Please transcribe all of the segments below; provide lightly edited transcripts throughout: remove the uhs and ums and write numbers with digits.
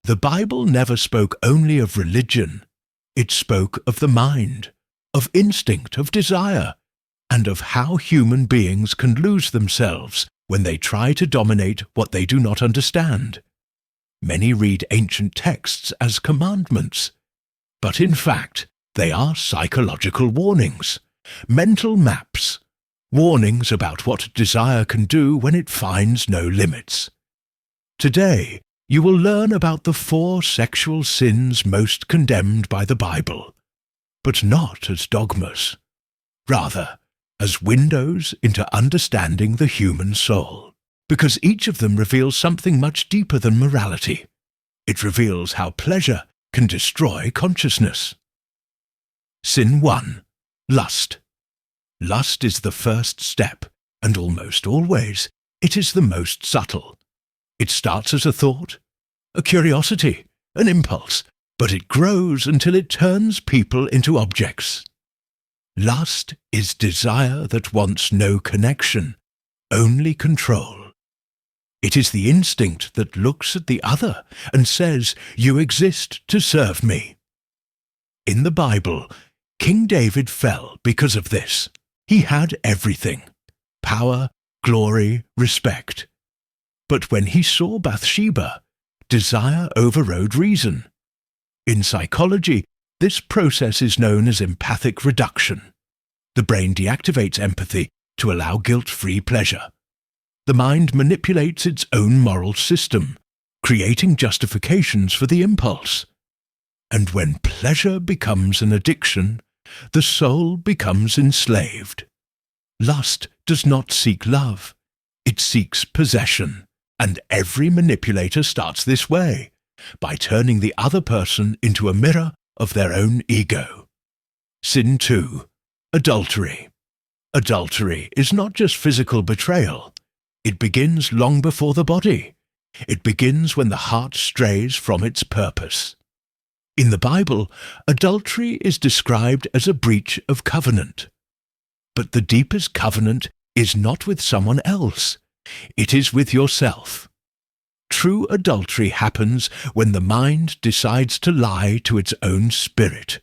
The Bible never spoke only of religion. It spoke of the mind, of instinct, of desire, and of how human beings can lose themselves when they try to dominate what they do not understand. Many read ancient texts as commandments, but in fact they are psychological warnings, mental maps, warnings about what desire can do when it finds no limits. Today, you will learn about the 4 sexual sins most condemned by the Bible, but not as dogmas, rather as windows into understanding the human soul, because each of them reveals something much deeper than morality. It reveals how pleasure can destroy consciousness. Sin 1. Lust. Lust is the first step, and almost always it is the most subtle. It starts as a thought, a curiosity, an impulse, but it grows until it turns people into objects. Lust is desire that wants no connection, only control. It is the instinct that looks at the other and says, "You exist to serve me." In the Bible, King David fell because of this. He had everything: power, glory, respect. But when he saw Bathsheba, desire overrode reason. In psychology, this process is known as empathic reduction. The brain deactivates empathy to allow guilt-free pleasure. The mind manipulates its own moral system, creating justifications for the impulse. And when pleasure becomes an addiction, the soul becomes enslaved. Lust does not seek love, it seeks possession. And every manipulator starts this way, by turning the other person into a mirror of their own ego. Sin 2. Adultery. Adultery is not just physical betrayal. It begins long before the body. It begins when the heart strays from its purpose. In the Bible, adultery is described as a breach of covenant. But the deepest covenant is not with someone else. It is with yourself. True adultery happens when the mind decides to lie to its own spirit.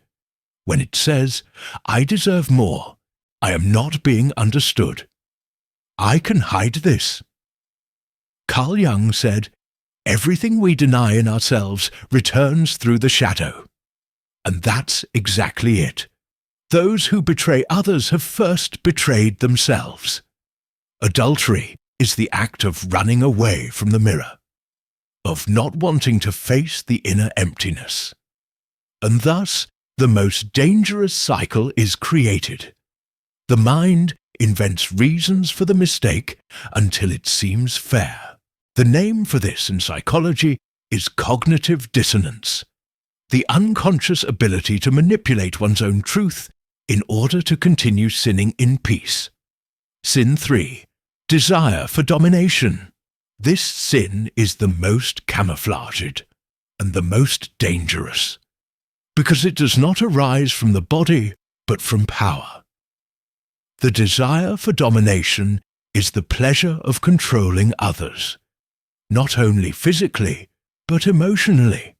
When it says, "I deserve more. I am not being understood. I can hide this." Carl Jung said, "Everything we deny in ourselves returns through the shadow." And that's exactly it. Those who betray others have first betrayed themselves. Adultery is the act of running away from the mirror, of not wanting to face the inner emptiness. And thus, the most dangerous cycle is created. The mind invents reasons for the mistake until it seems fair. The name for this in psychology is cognitive dissonance, the unconscious ability to manipulate one's own truth in order to continue sinning in peace. Sin 3. Desire for domination. This sin is the most camouflaged and the most dangerous, because it does not arise from the body, but from power. The desire for domination is the pleasure of controlling others, not only physically, but emotionally.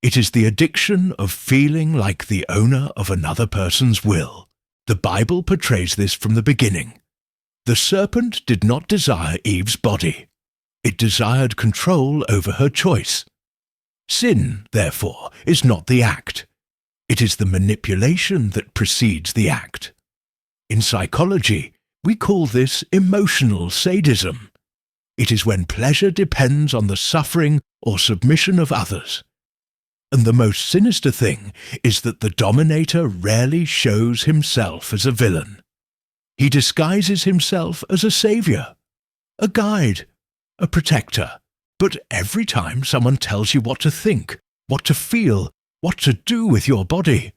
It is the addiction of feeling like the owner of another person's will. The Bible portrays this from the beginning. The serpent did not desire Eve's body. It desired control over her choice. Sin, therefore, is not the act. It is the manipulation that precedes the act. In psychology, we call this emotional sadism. It is when pleasure depends on the suffering or submission of others. And the most sinister thing is that the dominator rarely shows himself as a villain. He disguises himself as a savior, a guide, a protector. But every time someone tells you what to think, what to feel, what to do with your body,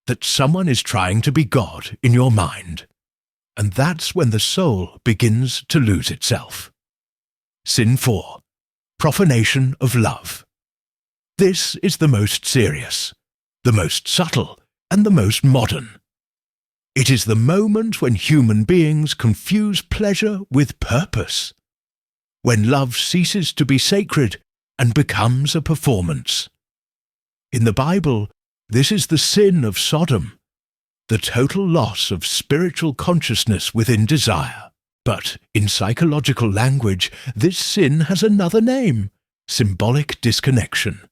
that someone is trying to be God in your mind. And that's when the soul begins to lose itself. Sin 4. Profanation of love. This is the most serious, the most subtle, and the most modern. It is the moment when human beings confuse pleasure with purpose. When love ceases to be sacred and becomes a performance. In the Bible, this is the sin of Sodom, the total loss of spiritual consciousness within desire. But in psychological language, this sin has another name: symbolic disconnection.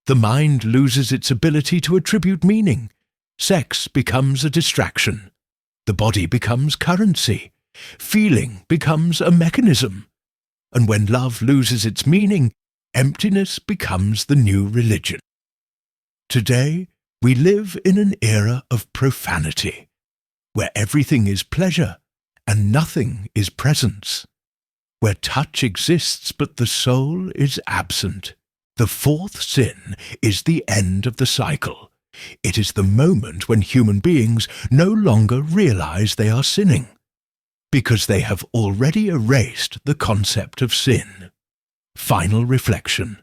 The mind loses its ability to attribute meaning. Sex becomes a distraction. The body becomes currency. Feeling becomes a mechanism. And when love loses its meaning, emptiness becomes the new religion. Today, we live in an era of profanity, where everything is pleasure and nothing is presence, where touch exists but the soul is absent. The fourth sin is the end of the cycle. It is the moment when human beings no longer realize they are sinning, because they have already erased the concept of sin. Final reflection.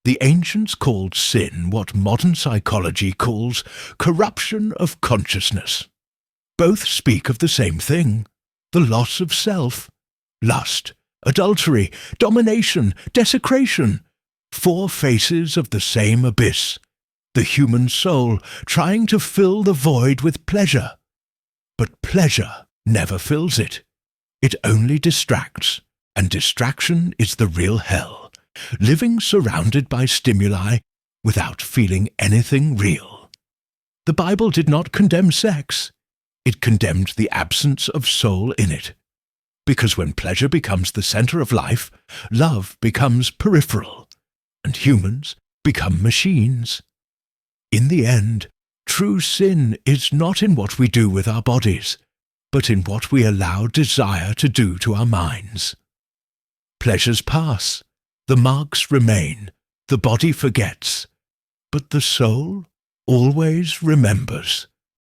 The ancients called sin what modern psychology calls corruption of consciousness. Both speak of the same thing: the loss of self, lust, adultery, domination, desecration. Four faces of the same abyss, the human soul trying to fill the void with pleasure. But pleasure never fills it. It only distracts, and distraction is the real hell, living surrounded by stimuli without feeling anything real. The Bible did not condemn sex. It condemned the absence of soul in it. Because when pleasure becomes the center of life, love becomes peripheral, and humans become machines. In the end, true sin is not in what we do with our bodies, but in what we allow desire to do to our minds. Pleasures pass, the marks remain, the body forgets, but the soul always remembers.